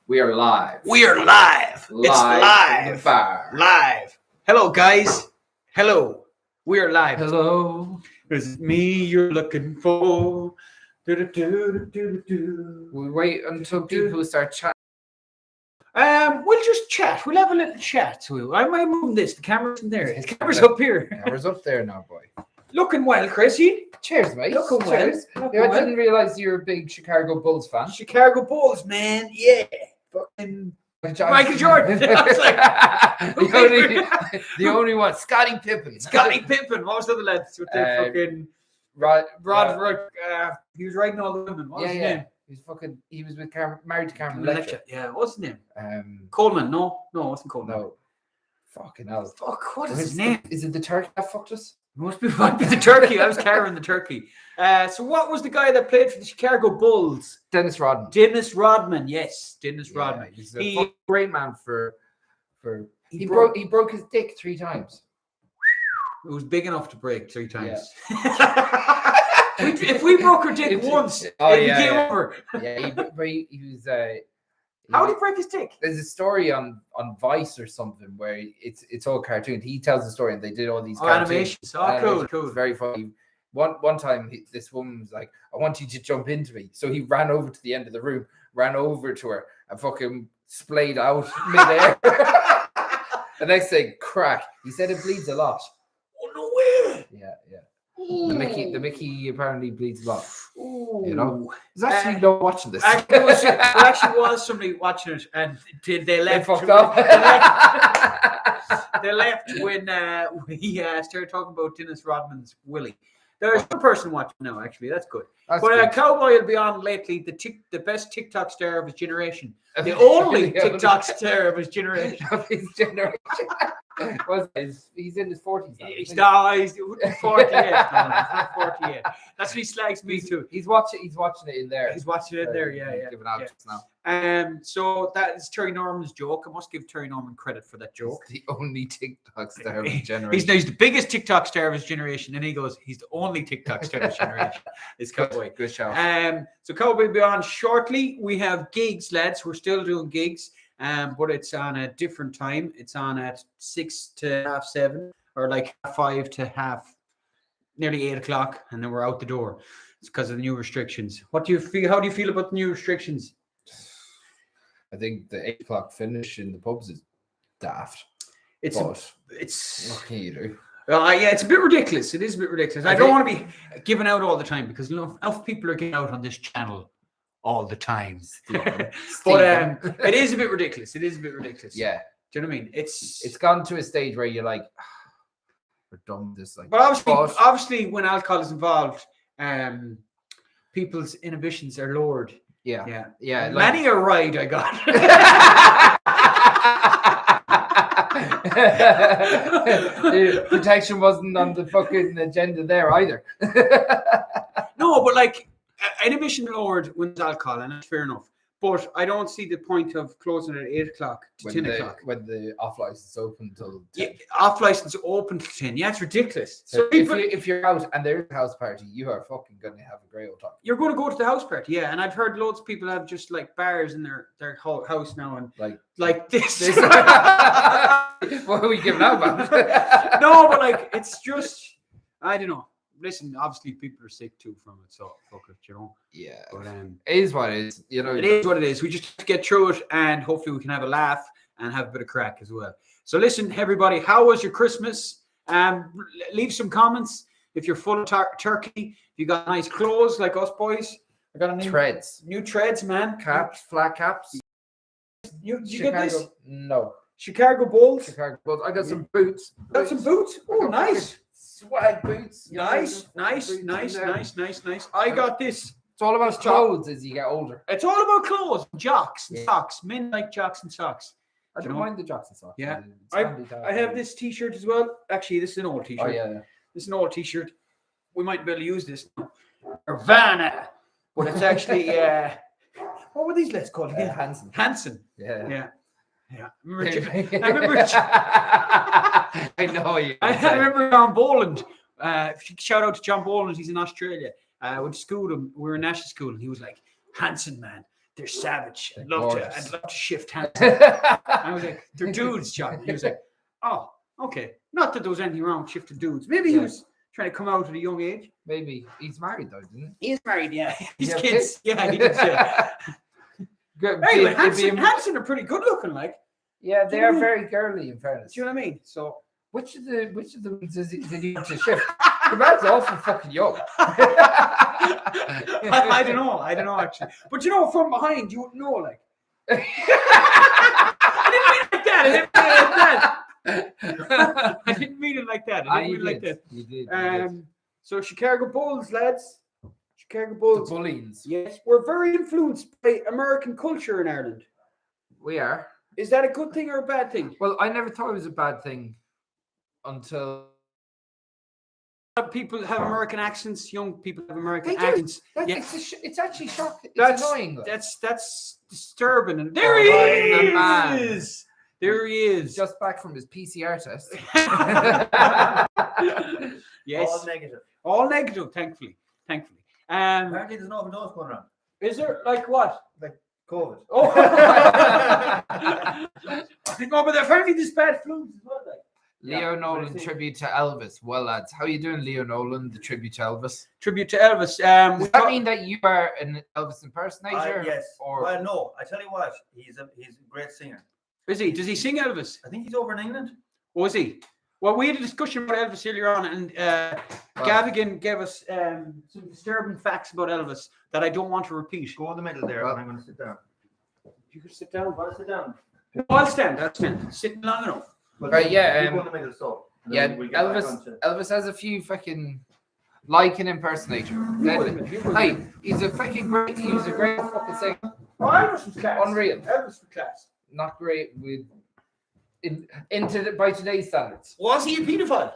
We are live. We are live. It's Live from the live. bar. Live. Hello, guys. Hello. We are live. Hello. Is it me you're looking for? Do-do-do-do-do-do. We wait until people start chatting. We'll just chat. We'll have a little chat. I might move this. The camera's in there. The camera's up here. Camera's up there now, boy. Looking well, Chrissy. Cheers, mate. Looking well. Cheers. Yeah, I didn't realize you were a big Chicago Bulls fan. Chicago Bulls, man. Yeah. Fucking Michael Jordan. I was like, the only one. Scottie Pippen. Scottie Pippen. What was the other lads with the fucking Rod. he was riding all the women. What was his name? He was with married to Cameron Lecter. Yeah, what's his name? Coleman. No, it wasn't Coleman. No. Fucking hell. Fuck, what is his name? Is it the turkey that fucked us? Might be the turkey. I was carrying the turkey. So what was the guy that played for the Chicago Bulls? Dennis Rodman. Dennis Rodman, yes. Dennis Rodman. He's a great man he broke his dick 3 times. It was big enough to break 3 times. Yeah. If we broke our dick once, it became over. Yeah, he was. How did he break his dick? There's a story on Vice or something where it's all cartoon. He tells the story, and they did all these animations. Cool. It's very funny. One time, this woman was like, "I want you to jump into me." So he ran over to the end of the room, ran over to her, and fucking splayed out midair. The next thing, crack. He said it bleeds a lot. Oh no way! Yeah. The Mickey apparently bleeds a lot. Ooh. You know, there's actually no watching this. There actually was somebody watching it, and they left. They fucked up. They left when we started talking about Dennis Rodman's Willie. There's one person watching now, actually. That's good. But Cowboy will be on lately, the best TikTok star of his generation. The only TikTok star of his generation. He's in his 40s now. He's 48. No, he's not 48. That's what he slags me too. He's watching it in there. He's watching it in there, yeah. Giving out just now. So that is Terry Norman's joke. I must give Terry Norman credit for that joke. He's the only TikTok star of his generation. He's the biggest TikTok star of his generation, and he goes, he's the only TikTok star of his generation. It's Cowboy. Good show. So Cowboy will be on shortly. We have gigs, lads. We're still doing gigs. But it's on a different time. It's on at 6 to half 7, or like 5 to nearly 8 o'clock, and then we're out the door. It's because of the new restrictions. What do you feel? How do you feel about the new restrictions? I think the 8 o'clock finish in the pubs is daft. It's what can you do? Yeah, it's a bit ridiculous. It is a bit ridiculous. I don't want to be giving out all the time because enough people are getting out on this channel all the time. But it is a bit ridiculous. Yeah. Do you know what I mean? It's gone to a stage where you're like, we're done with this. Like, but obviously when alcohol is involved, people's inhibitions are lowered. Yeah. Many a ride I got. Protection wasn't on the fucking agenda there either. No, but like inhibition lowered when it's alcohol, and that's fair enough. But I don't see the point of closing at 8 o'clock to 10 o'clock. When the off license is open till 10. Yeah, off license open till 10. Yeah, it's ridiculous. So if you're out and there's a house party, you are fucking going to have a great old time. You're going to go to the house party, yeah. And I've heard loads of people have just like bars in their house now, and like this. What are we giving out about? No, but like it's just, I don't know. Listen, obviously people are sick too from it, so fuck it, you know. Yeah, but it is what it is. You know, it is what it is. We just have to get through it, and hopefully we can have a laugh and have a bit of crack as well. So listen, everybody, how was your Christmas? Leave some comments if you're full of turkey. If you got nice clothes like us boys. I got new treads, man. Caps, flat caps. You get this? No. Chicago Bulls. I got some boots. Got some boots. Oh, nice. Swag boots. Nice. I got this. It's all about clothes as you get older. It's all about clothes. Jocks and socks. Men like jocks and socks. I don't mind the jocks and socks. Yeah. I have this t-shirt as well. Actually, this is an old t-shirt. Oh, yeah. This is an old t-shirt. We might be able to use this. Nirvana. But it's actually, what were these letters called again? Hanson. Yeah. I remember I know you. I remember John Boland. Shout out to John Boland. He's in Australia. went to school with him. We were in national school, and he was like, "Hanson, man, they're savage. I'd love to shift Hanson." I was like, "They're dudes, John." He was like, "Oh, okay. Not that there was anything wrong with shifting dudes. Maybe he was trying to come out at a young age. Maybe he's married though, didn't he? He's married, yeah. He's have kids. Yeah, he did. Yeah. Good. Hey, but Hanson are pretty good looking, like. Yeah, they are very girly, in fairness. Do you know what I mean? So, which of them did he want to shift? The man's awful fucking young. I don't know actually. But you know, from behind, you wouldn't know, like. I didn't mean it like that. You did. So Chicago Bulls, lads. Chicago Bulls. The Bullies. Yes, we're very influenced by American culture in Ireland. We are. Is that a good thing or a bad thing? Well, I never thought it was a bad thing until people have American accents. Young people have American accents. It's actually shocking. It's annoying. Though. That's disturbing. And there he is. There he is. Just back from his PCR test. Yes. All negative. All negative. Thankfully. Apparently, there's no overdose going around. Is there like what? Like COVID. Oh. No, but apparently there's bad flus as well. Like. Leo Nolan tribute to Elvis. Well, lads, how you doing, Leo Nolan? The tribute to Elvis. Tribute to Elvis. Does that mean that you are an Elvis impersonator? Yes. Or Well, no. I tell you what, he's a great singer. Is he? Does he sing Elvis? I think he's over in England. Oh, is he? Well, we had a discussion about Elvis earlier on, and Gavigan gave us some disturbing facts about Elvis that I don't want to repeat. Go in the middle there, and I'm going to sit down. You can sit down. I'll sit down. No, I'll stand. That's fine. Sitting long enough. Right, yeah. You go in the middle, so. Yeah, Elvis has a few fucking like an impersonator. Hey, he's a fucking great. He was a great fucking singer. Oh, Elvis was class. Unreal. Elvis was class. Not great with by today's standards. Was he a paedophile?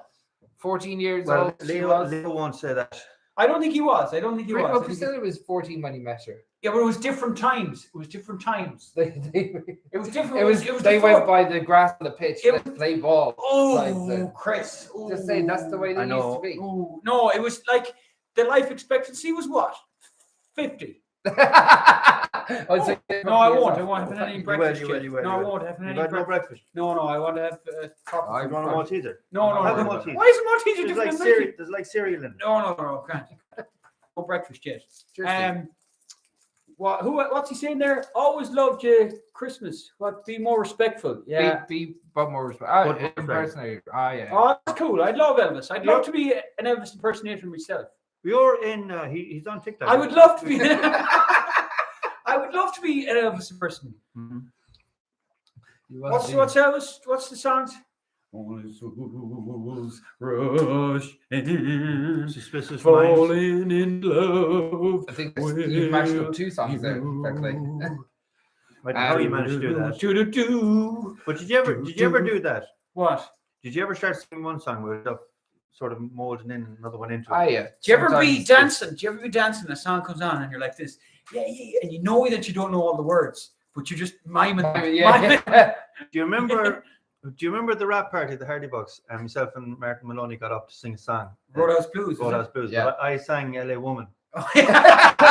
14 years Well, old. Leo won't say that. I don't think he was. Well, Priscilla was 14 when he met her. Yeah, but it was different times. It was different. They went by the grass on the pitch to play ball. Oh, Chris. Just saying, that's the way they used to be. Ooh. No, it was like the life expectancy was what? 50. No, I won't. I won't have any breakfast. You will. No, I won't have any breakfast. No breakfast. No, I want to have I want a Malteser. No. Have a Malteser. Why is a Malteser different? There's like cereal in it. No, can't. No breakfast yet. What's he saying there? Always loved you, Christmas. Be more respectful. Yeah. Be more respectful. Impersonator. Yeah. Oh, that's cool. I'd love Elvis. I'd love to be an Elvis impersonator myself. You're in. He's on TikTok. I would love to be. I would love to be an Elvis impersonator. Mm-hmm. What's Elvis? What's the songs? Only fools rush in, Suspicious falling in love. I think you mashed up two songs there. Correctly. I don't know how you managed to do that. But did you ever do that? What? Did you ever start singing one song with stuff sort of molding in another one into it? Yeah. Do you ever be dancing? A song comes on and you're like this, yeah, and you know that you don't know all the words, but you're just miming. Do you remember the rap party at the Hardy Bucks? And myself and Martin Maloney got up to sing a song. Roadhouse Blues. Roadhouse Blues. Yeah. I sang LA Woman. Oh, yeah.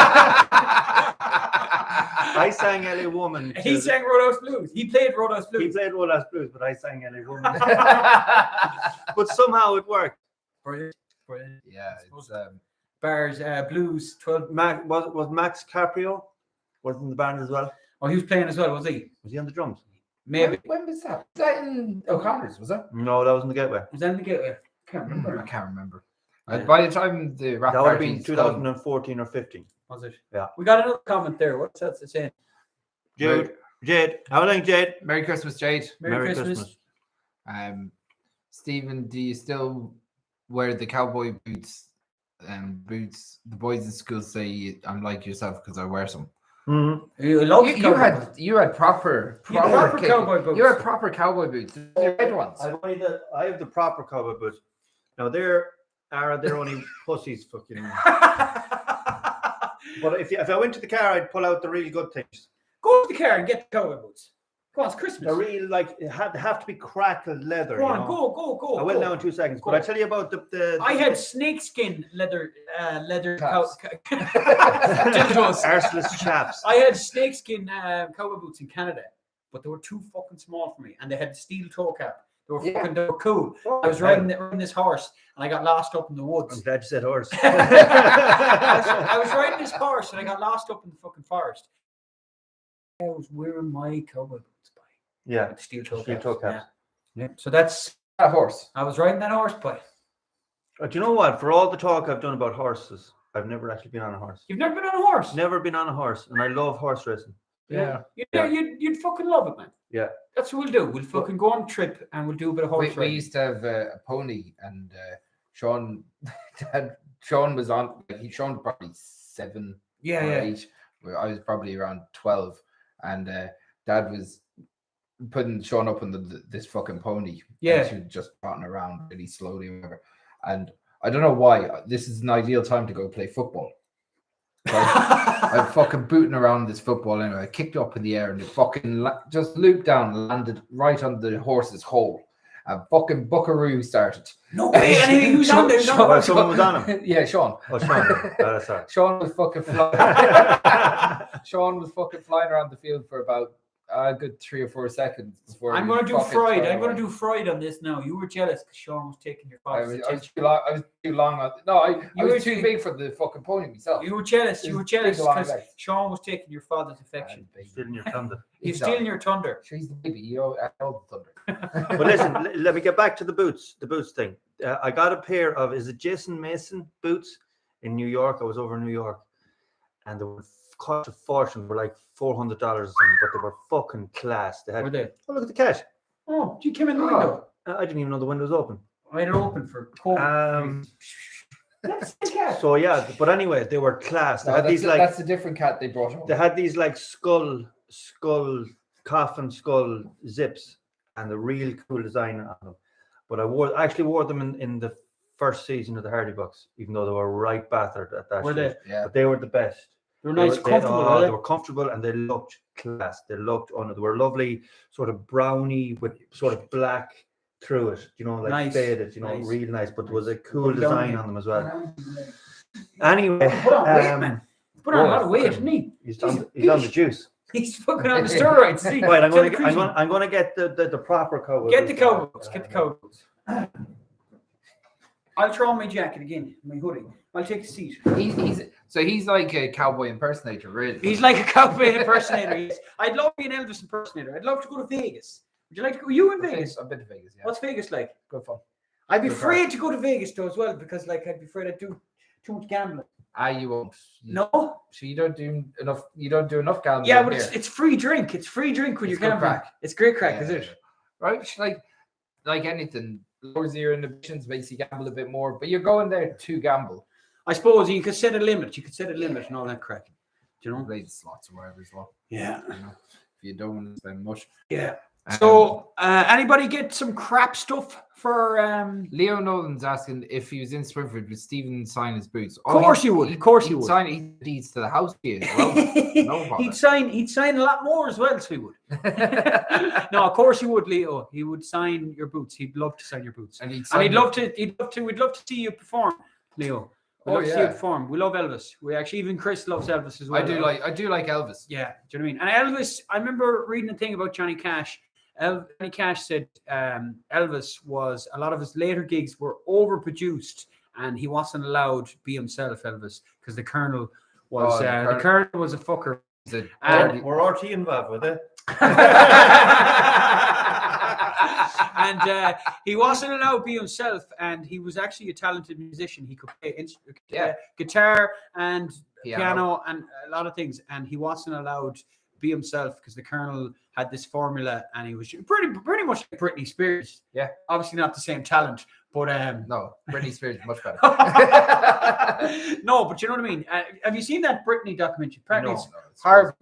I sang LA Woman. He sang Roadhouse Blues. He played Roadhouse Blues. But I sang LA Woman. But somehow it worked. Brilliant. Yeah, it's Bars, Blues, 12. Was Max Caprio was in the band as well? Oh, he was playing as well, was he? Was he on the drums? Maybe. When was that? Was that in O'Connor's, was it? No, that was in the Gateway. Was that in the Gateway? I can't remember. By the time the rap that would have party been 2014 or 15. Was it? Yeah. We got another comment there. What's that saying? Jade. How long, Jade? Merry Christmas, Jade. Merry Christmas. Stephen, do you still wear the cowboy boots? Boots. The boys in school say I'm like yourself because I wear some. Mm-hmm. You had proper cowboy boots. You had proper cowboy boots. The red ones. I have the proper cowboy boots. Now they're only pussies fucking. But if I went to the car, I'd pull out the really good things. Go to the car and get the cowboy boots. Go on, it's Christmas. They're really like they have to be crackled leather. Go you on, know? go. I will now in 2 seconds. Go. But I tell you about the I had snakeskin leather Chaps. dildos. arseless chaps. I had snakeskin cowboy boots in Canada, but they were too fucking small for me, and they had steel toe cap. They were cool. I was riding this horse, and I got lost up in the woods. I'm glad you said horse. I was riding this horse, and I got lost up in the fucking forest. I was wearing my cowboy boots by. Yeah, With steel toe caps. Yeah. So that's A horse. I was riding that horse by. Do you know what? For all the talk I've done about horses, I've never actually been on a horse. You've never been on a horse? Never been on a horse, and I love horse racing. Yeah. You'd fucking love it, man. Yeah. That's what we'll do. We'll fucking go on a trip and we'll do a bit of horse We riding. used to have a pony, and Sean was on. Sean was probably 7 or 8. Where I was probably around 12, and Dad was putting Sean up on this fucking pony. Yeah. And she was just trotting around really slowly, or whatever. And I don't know why this is an ideal time to go play football. I'm fucking booting around this football anyway. I kicked up in the air and it fucking just looped down, landed right on the horse's hole. And fucking buckaroo started. No way, and he was on there. Someone was on him. Yeah, Sean. Oh, Sean. Sorry. Sean was fucking flying. Sean was fucking flying around the field for about a good 3 or 4 seconds before. I'm going to do Freud. I'm going to do Freud on this now. You were jealous because Sean was taking your I father's was too long. I was too big for the fucking pony myself. You were jealous. You were jealous Big long because legs. Sean was taking your father's affection. Stealing your thunder. He's stealing your thunder. She's the baby. You know, I know the thunder. But listen, let me get back to the boots thing. I got a pair of, is it Jason Mason boots in New York? I was over in New York, and they were cost a fortune. They were like $400 or something, but they were fucking class. They had. Were they? Oh, look at the cat. Oh, you came in the window. I didn't even know the window was open. I had it open for cold. That's the cat. So yeah, but anyway, they were class. They No, had these like that's a different cat they brought home. they had these like coffin skull zips, and a really cool design on them. But I actually wore them in the first season of the Hardy Bucks, even though they were right battered at that. Were stage. they? Yeah. But they were the best. They were nice, comfortable. They were comfortable, and they looked class. They were lovely, sort of browny with sort of black through it. You know, like Nice. faded. You know, Nice. really nice. But there was a cool Put 'em down design here. on them as well. Anyway, Put on weight, man. Put on a lot of weight, isn't he? he's on the juice. He's fucking on the steroids. See? Right, Tell the Christian. I'm gonna get the proper cowboy. Get the boots. cow boots. Get the cow boots. I'll throw on my jacket again, my hoodie. I'll take a seat. He's like a cowboy impersonator, really. He's like a cowboy impersonator. Yes. I'd love to be an Elvis impersonator. I'd love to go to Vegas. Would you like to go? You in Vegas? I've been to Vegas. Yeah. What's Vegas like? Good fun? I'd be Good afraid to go to Vegas though as well because like I'd be afraid I'd do too much gambling. You won't. No. So you don't do enough. You don't do enough gambling. Yeah, but here. it's free drink. It's free drink when It's you're good gambling. crack. It's great crack, is Yeah. it? Right? It's like anything, lowers your inhibitions, makes you gamble a bit more. But you're going there to gamble. I suppose you could set a limit. You could set a limit and all that crack. Do you know? Play the slots or whatever as well. Yeah. You know, if you don't want to spend much. Yeah. So, anybody get some crap stuff for? Leo Nolan's asking if he was in Swinford, would Stephen sign his boots? Of course he would. Of course he would. Sign his deeds to the house key as well. No bother. He'd sign a lot more as well, so he would. No, of course he would, Leo. He would sign your boots. He'd love to sign your boots. And We'd love to see you perform, Leo. We'd love to see you perform. We love Elvis. We actually, even Chris loves Elvis as well. I do like Elvis. Yeah, do you know what I mean? And Elvis, I remember reading a thing about Johnny Cash. Johnny Cash said Elvis was, a lot of his later gigs were overproduced and he wasn't allowed to be himself, Elvis, because the Colonel was the Colonel was a fucker. And were RT involved with it? And he wasn't allowed to be himself, and he was actually a talented musician. He could play guitar and piano and a lot of things, and he wasn't allowed to be himself because the Colonel had this formula, and he was pretty much like Britney Spears. Yeah, obviously not the same talent, but no, Britney Spears is much better. No, but you know what I mean. Have you seen that Britney documentary? Apparently, it's hard.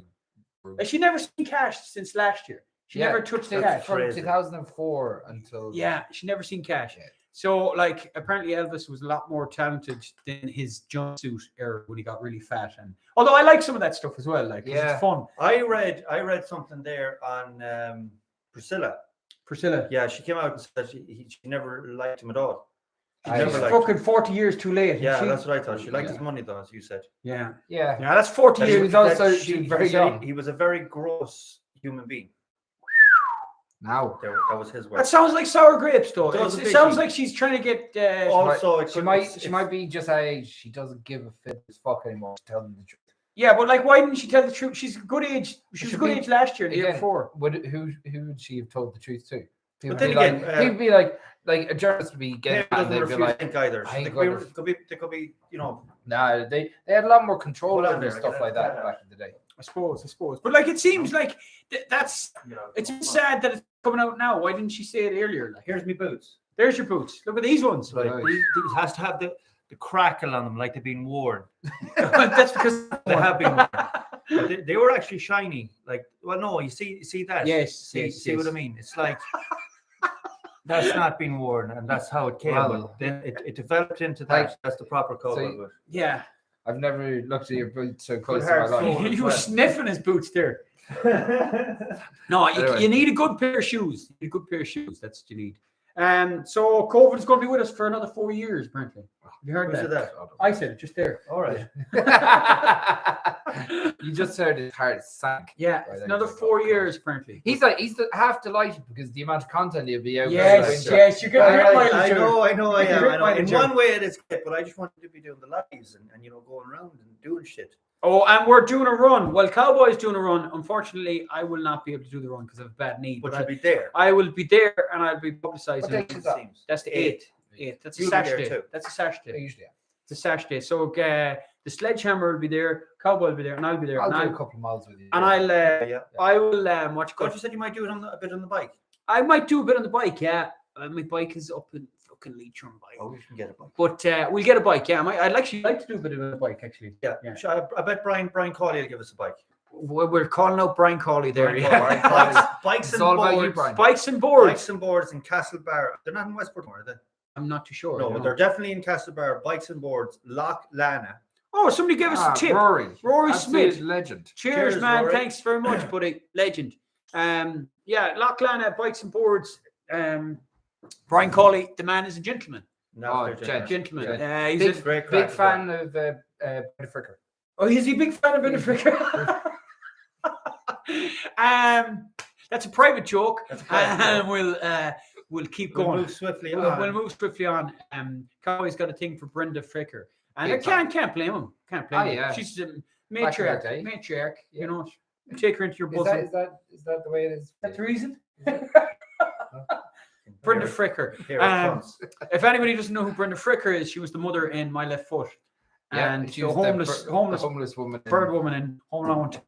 She never seen Cash since last year. She never touched the Cash from 2004 until. Yeah, she never seen Cash. So, like, apparently Elvis was a lot more talented than his jumpsuit era when he got really fat. And although I like some of that stuff as well, like, 'cause Yeah. it's fun. I read something there on Priscilla. Priscilla. Yeah, she came out and said she never liked him at all. She I- never She's liked fucking him. 40 years too late. isn't Yeah, she? that's what I thought. She liked Yeah. his money, though, as you said. Yeah. Yeah. Yeah, that's 40 That She years. was also she very said young. he was a very gross human being. Now. That was his word. That sounds like sour grapes, though. It does a It bit, sounds she- like she's trying to get. Also, she might be just age. She doesn't give a fit as fuck anymore. To tell them the truth. Yeah, but like, why didn't she tell the truth? She's a good age. She was a should good be- age last year, and the year Again, before. who would she have told the truth to? People then be again, like, people be like a journalist would be Maybe getting mad and doesn't they'd be refuse like, think either. I ain't They gonna- could be, you know. nah, they had a lot more control Hold on over there, stuff get like that that out. back in the day. I suppose. But like, it seems like that's. It's sad that it's coming out now. Why didn't she say it earlier? Like, Here's me boots. there's your boots. Look at these ones. Right. These has to have the crackle on them, like they've been worn. That's because They have been worn. But they were actually shiny. Like, well, no, you see that? Yes, See, yes, see what I yes. mean? It's like that's not been worn, and that's how it came. Well, but then it developed into that. like, That's the proper color. so- of it. Yeah. I've never looked at your boots so close hard to my sole. life. You were sniffing his boots there. No, Anyway. you need a good pair of shoes. You need a good pair of shoes. That's what you need. So COVID is going to be with us for another 4 years, apparently. Have you heard Where's that? it at? I said it just there. All right. You just heard his heart sank. Yeah, Right, it's there another you go. 4 years, apparently. He's half delighted because the amount of content he'll be out. Yes, there. yes, you're getting rid I mileage. know, I know. You're getting rid In mileage. one way, it is great, but I just wanted to be doing the lives and you know going around and doing shit. Oh, and we're doing a run. Well, Cowboy's doing a run. Unfortunately, I will not be able to do the run because I have a bad knee. But But you'll be there. I will be there and I'll be publicising. What day it. is that? That's the 8th. 8th. That's a You'll be there Saturday. too. That's a Saturday. Usually, It's a Saturday. So the Sledgehammer will be there, Cowboy will be there, and I'll be there. I'll and do a couple of miles with you. I'll Yeah. I will watch. God, you said you might do it a bit on the bike. I might do a bit on the bike. Yeah, my bike is up in fucking Leitrim bike. Oh, we can get a bike. But we'll get a bike. Yeah, I'd actually like to do a bit of a bike actually. Yeah. Yeah. Sure, I bet Brian Cawley will give us a bike. We're calling out Brian Cawley there. Brian Yeah. Cawley. Bikes It's and all about you, boards. Brian. Bikes and boards. Bikes and boards in Castlebar. They're not in Westport anymore, are they? I'm not too sure. No, but they're definitely in Castlebar. Bikes and boards. Loch Lana. Oh, somebody gave us a tip. Rory Smith. Smith, legend. Cheers, Cheers, man. Rory. Thanks very much, buddy. Legend. Yeah, Loughlana, bikes and boards. Brian Cawley, the man is a gentleman. No, Oh, they're gent. Gentleman. Yeah. He's Big, a, great big crack, fan of Brendan Fricker. oh, is he a big fan of Benfica? That's a private joke. That's a private joke. We'll keep We'll going. move swiftly We'll on. move swiftly on. Cowboy's got a thing for Brenda Fricker, and I Big fan. can't blame him. Can't blame Oh, him. yeah. She's a Back in matriarch. the day. Matriarch. Yeah. You know, take her into your Is bosom. that the way it is? That's the reason. Here- Brenda Fricker. here it comes. If anybody doesn't know who Brenda Fricker is, she was the mother in My Left Foot, and she the was homeless the homeless woman. bird woman in Home Alone 2.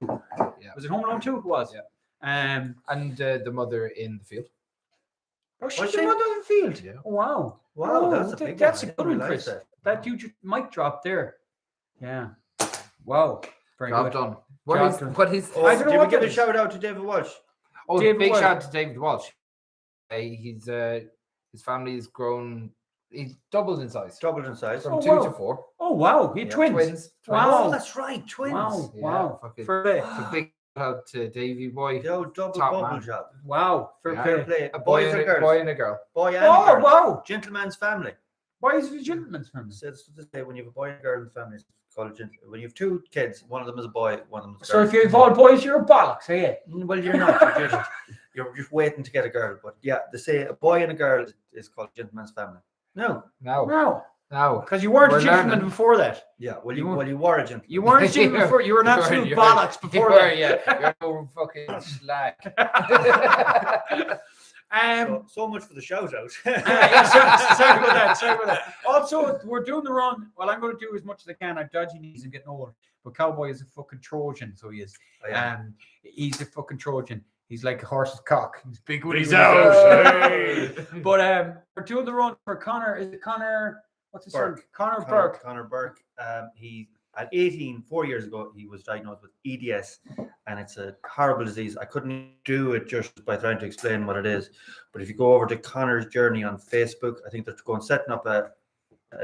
Yeah. Was it Home Alone 2? It was. Yeah. And the mother in the field. oh, she's Was the she? mother of the field. Yeah. Oh, wow. Wow, Oh, that's a big that's one. a I good didn't one, realize Chris. that. That you just mic drop there. Yeah. Wow. Very Job good. done. Job done. What is? Oh, I don't know did we what give that a is. shout out to David Walsh? Oh, David big Walsh. shout out to David Walsh. He's his family has grown. He's doubled in size Doubled in size. from Oh, 2 wow. to 4. Oh, wow. He had Yeah, twins. Twins. Wow. Oh, that's right, twins. Wow. Yeah, Wow. fucking- Fair play. So big shout out to Davy boy. The old double Top bubble man. job. Wow. Fair Yeah. Fair play. play. A Boys and girls. boy and a girl. Boy and Oh, girl. wow. Gentleman's family. Why is it a gentleman's family? Says to this day, when you have a boy and a girl in the family, it's called a gentleman. When you have 2 kids, one of them is a boy, one of them is a So girl. if you have all boys, you're a bollocks, are you? Well, you're not. You're just waiting to get a girl. But yeah, they say a boy and a girl is called a gentleman's family. No. No. Now. Because you weren't We're a gentleman learning. before that. Yeah. Well, You you were- were a gentleman. You weren't a gentleman before. You were an absolute You're- bollocks You before were, that. yeah. You're no fucking slag. So much for the shout out. Yeah, sorry about that. Sorry about that. Also, we're doing the run. Well, I'm going to do as much as I can. I'm dodgy knees and getting old. But Cowboy is a fucking Trojan, so he is. He's a fucking Trojan. He's like a horse's cock. He's big when he's out. But we're doing the run for Connor. Is it Connor? What's his name? Burke. Connor Burke. Connor Burke. He at 18, 4 years ago, he was diagnosed with EDS, and it's a horrible disease. I couldn't do it just by trying to explain what it is. But if you go over to Connor's journey on Facebook, I think they're setting up an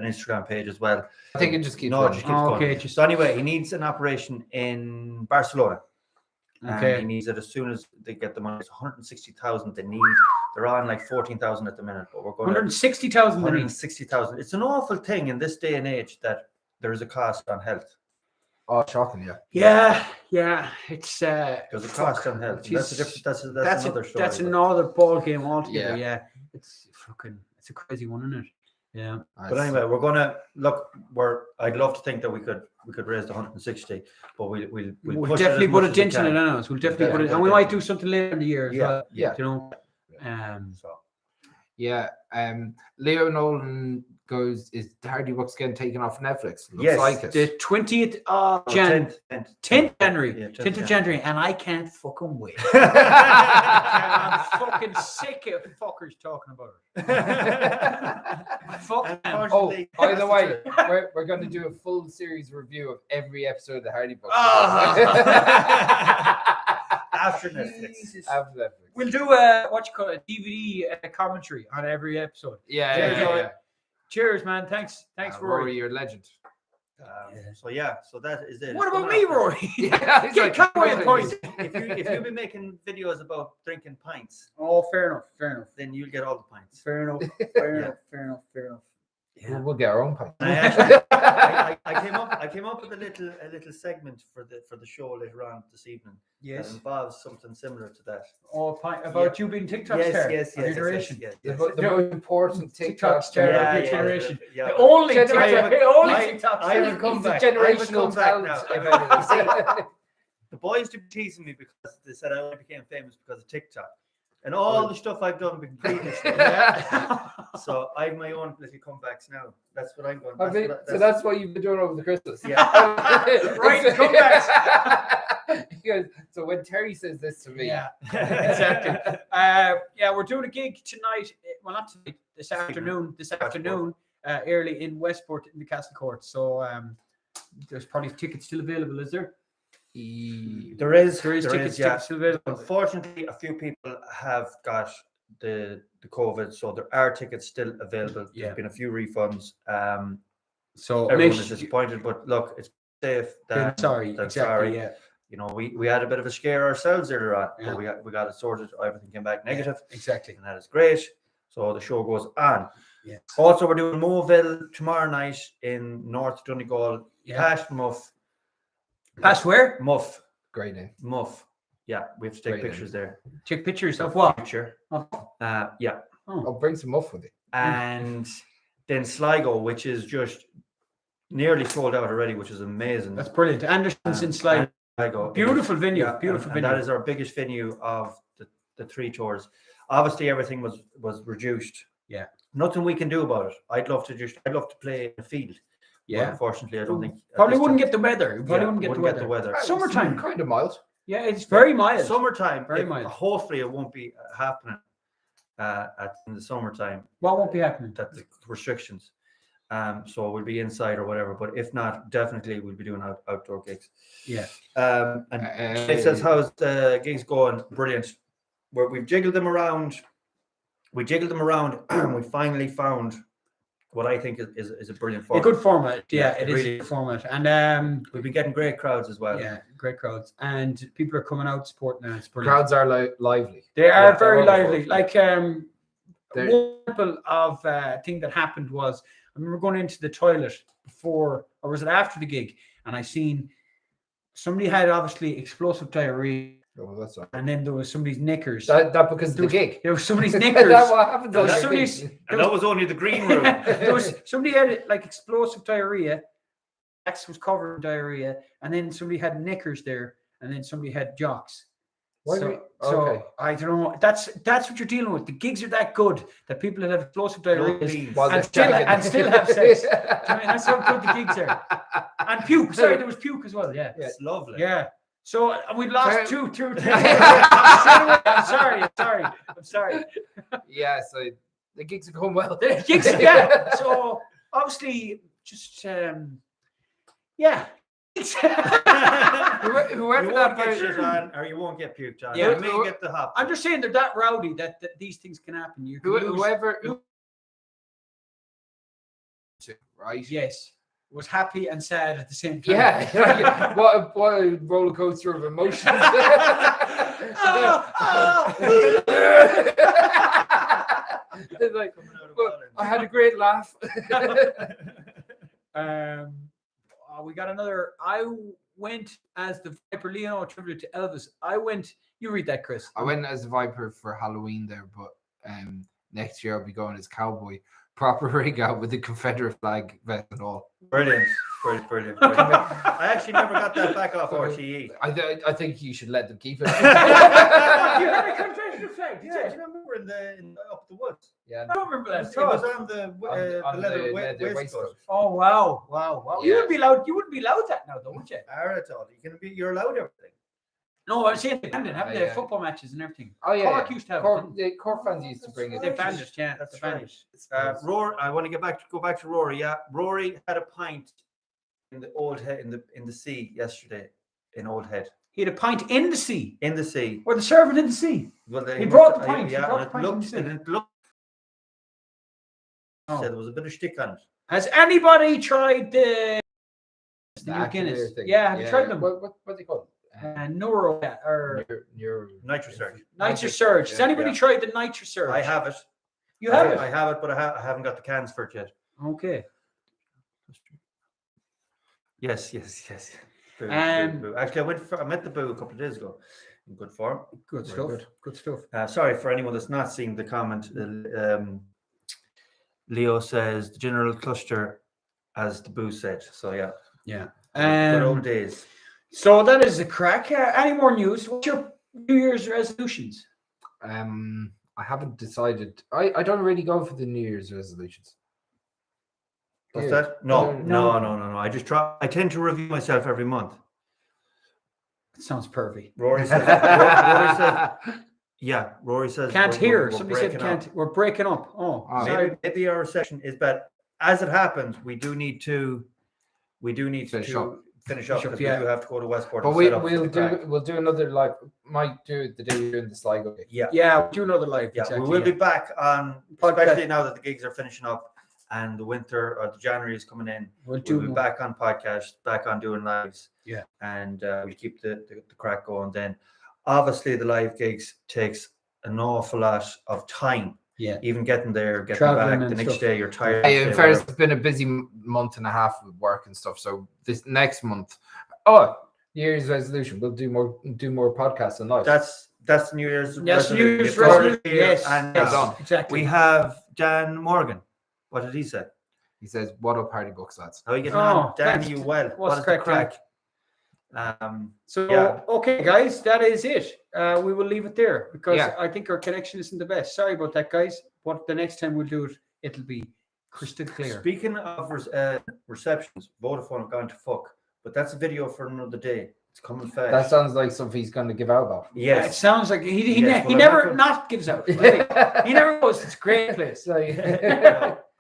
Instagram page as well. I think it just keeps No, going. it just keeps going. Okay, So anyway, he needs an operation in Barcelona. Okay. And he needs it as soon as they get the money. It's 160,000 they need. They're on like 14,000 at the minute, but we're going 160,000. 160,000. It's an awful thing in this day and age that there is a cost on health. Oh, shocking! Yeah. Yeah. It's There's a cost on health. That's a different. That's another story. That's but- another ball game altogether. Yeah. Yeah. It's a crazy one, isn't it? Yeah. But anyway, we're gonna look. I'd love to think that we could raise the 160, but we'll push definitely it as put much a as we dent in it. can. I know. We'll definitely put it, Yeah. and we might do something later in the year as well. Yeah. You know. So Yeah. Leo Nolan goes, is the Hardy Bucks getting taken off Netflix? Looks Yes, like it. The 20th of 10th January. Yeah, 10th of January, and I can't fucking wait. January. I'm fucking sick of fuckers talking about it. Fuck them. Oh, Unfortunately, by the that's way, truth. we're going to do a full series review of every episode of the Hardy Bucks. After Netflix. After Netflix. We'll do a DVD commentary on every episode. Yeah. Cheers, man. Thanks, Rory, Rory. you're a legend. So that is it. What It's about coming me, up. Rory? Yeah, he's Get like, Conway a point. If you've been making videos about drinking pints, Oh, fair enough. then you'll get all the pints. Fair enough. We'll get our own pint. And I came up with a little segment for the show later on this evening that involves something similar to that. Oh, about you being TikTok star. Yes. of your generation. The most important TikTok TikTok star star. of your generation. Yeah. The only Generation- TikTok I star. will come He's a back. I will generational come back now. talent. The boys keep teasing me because they said I only became famous because of TikTok. And all the stuff I've done previously. So I have my own little comebacks now. That's what I'm going. That's what you've been doing over the Christmas. Yeah. Right, comebacks. He goes, so when Terry says this to me, Yeah, exactly. We're doing a gig tonight. Well, not tonight. This afternoon, early in Westport in the Castle Court. So there's probably tickets still available. Is there? There is Tickets yeah. still available. Unfortunately, a few people have got the COVID, so there are tickets still available. Yeah. There's been a few refunds. So Everyone is disappointed, but look, it's safe. sorry, that's exactly. sorry. Yeah, You know, we had a bit of a scare ourselves earlier on, Yeah. but we got it sorted. Everything came back negative, exactly. and that is great. So the show goes on. Yeah. Also, we're doing Moville tomorrow night in North Donegal. Yeah. Past Muff. Past where? Muff. great name. Muff. Yeah, we have to take Great pictures there. Take pictures of what? Picture. Of- Yeah. I'll bring some muff with you. And then Sligo, which is just nearly sold out already, which is amazing. That's brilliant. Anderson's in Sligo. Sligo. Beautiful venue. Yeah, Beautiful and venue. that is our biggest venue of the three tours. Obviously, everything was reduced. Yeah. Nothing we can do about it. I'd love to play in a field. But Yeah. unfortunately, I don't think Probably wouldn't get the weather. Probably wouldn't get the weather. Summertime. Kind of mild. Yeah, it's very mild. Summertime. Very mild. Hopefully, it won't be happening in the summertime. What won't be happening? That the restrictions. So we'll be inside or whatever. But if not, definitely we'll be doing outdoor gigs. Yeah. And it says, how's the gigs going? Brilliant. We've jiggled them around. We jiggled them around and we finally found what I think is a brilliant A format. good format. Yeah, Yeah, it it is really a good format. And We've been getting great crowds as well. yeah, great crowds. And people are coming out supporting it. It's brilliant. Crowds are lively. They are Yeah, very they're lively. wonderful. Like They're- one example of thing that happened was I remember going into the toilet before, or was it after the gig, and I seen somebody had obviously explosive diarrhea, Oh, that's all. and then there was somebody's knickers. That because of the gig. There was somebody's Is knickers. that what happens on That's your somebody's- gig? And that was only the green room. There was somebody had like explosive diarrhea. X was covered in diarrhea, and then somebody had knickers there, and then somebody had jocks. Why So, do okay. I don't know. That's what you're dealing with. The gigs are that good that people that have explosive diarrhea Well, and they're still have sex. I mean, that's how good the gigs are. And puke. Sorry, there was puke as well. Yeah. It's lovely. Yeah. So we've lost Sorry. two. I'm sorry. Yeah, so the gigs are going well. The gigs, yeah. So obviously, just Whoever You won't that get person. shit on, or you won't get puked on. Yeah, You may get the hop. I'm just saying they're that rowdy that these things can happen. You can lose, Whoever, right? yes, was happy and sad at the same time. Yeah. What a roller coaster of emotions. It's like, well, I had a great laugh. We got another. I went as the Viper Leonardo tribute to Elvis. You read that, Chris. I went as a Viper for Halloween there, but next year I'll be going as cowboy, proper rig out with the Confederate flag vest and all. Brilliant. I actually never got that back off RTE. I think you should let them keep it. You had a Confederate flag, did Yeah, you? do you remember in up the woods? Yeah. I don't remember that. It was on the leather leather waistcoat. Oh wow. You Yeah. wouldn't be allowed. You wouldn't be allowed that now, though, would you? You're allowed everything. No, I'm saying they banned it, haven't they? Yeah. Football matches and everything. Oh yeah. Cork used to have Cork, it. the Cork fans used to bring it. They banned it, yeah. That's they banned right. it. Rory, I want to go back to Rory. Yeah, Rory had a pint in the Old Head in the sea yesterday in Old Head. He had a pint in the sea. In the sea. Or the servant in the sea. Well, He brought the pint. Yeah, He brought and the pint in the sea. it looked. Oh. Said there was a bit of stick on it. Has anybody tried the new Activate Guinness? thing. Yeah, have you tried them? What they called? Neuro or Nitro Surge. Nitro Surge. Has anybody tried the Nitro Surge? I have it. You have it? I have it, but I haven't got the cans for it yet. Okay. Yes. Boo, boo. Actually, I met the Boo a couple of days ago. In good form. Good Very stuff. good. Good stuff. Sorry for anyone that's not seen the comment. Leo says the general cluster, as the Boo said. So yeah. Good old days. So that is the crack. Any more news? What's your New Year's resolutions? I haven't decided. I don't really go for the New Year's resolutions. What's Yeah. that? No. I just try. I tend to review myself every month. It sounds pervy. Rory says. Rory says. Yeah, Rory says. Can't we're- hear. we're Somebody said breaking can't. up. We're breaking up. Oh, sorry. Maybe our reception is bad. As it happens, we do need to Finish up. finish up because yeah. we do have to go to Westport. But and set up for the crack. we'll do another live. Might do it the day you're doing the Sligo gig. Yeah. Yeah, we'll do another live. Yeah, exactly, we will be back on, Podcast. especially now that the gigs are finishing up and the winter or the January is coming in. We'll We'll be do back on podcast, back on doing lives. Yeah. And we'll keep the crack going then. Obviously, the live gigs takes an awful lot of time. Yeah. Even getting there, getting Traveling back. The and next stuff. day, you're tired. Hey, in next day, fairness, whatever. it's been a busy month and a half with work and stuff. So this next month, New Year's resolution, we'll do more podcasts and live. That's the New Year's Yes, New Year's Get started resolution. here Yes, and yes, now. exactly. We have Dan Morgan. What did he say? He says, "What up, party books, lads?" How are you getting Oh, on? Dan, thanks. you well? What's What is the crack, crack? So Yeah. okay, guys, that is it. We will leave it there because Yeah. I think our connection isn't the best. Sorry about that, guys. But the next time we'll do it, it'll be crystal clear. Speaking of receptions, Vodafone have gone to fuck, but that's a video for another day. It's coming fast. That sounds like something he's going to give out about. Yeah, it Yes. sounds like he Yes, well, I'm never not not gives out. He never goes. It's a great place. So,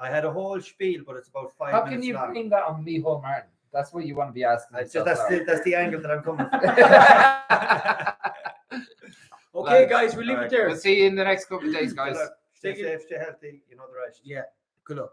I had a whole spiel, but it's about 5 how minutes can you long. bring that on Micheál Martin? That's what you want to be asking. So that's the angle that I'm coming from. Okay, guys, we'll leave it there. We'll see you in the next couple of days, Good guys. luck. Stay safe, stay healthy. You know the rest. Yeah. Good luck.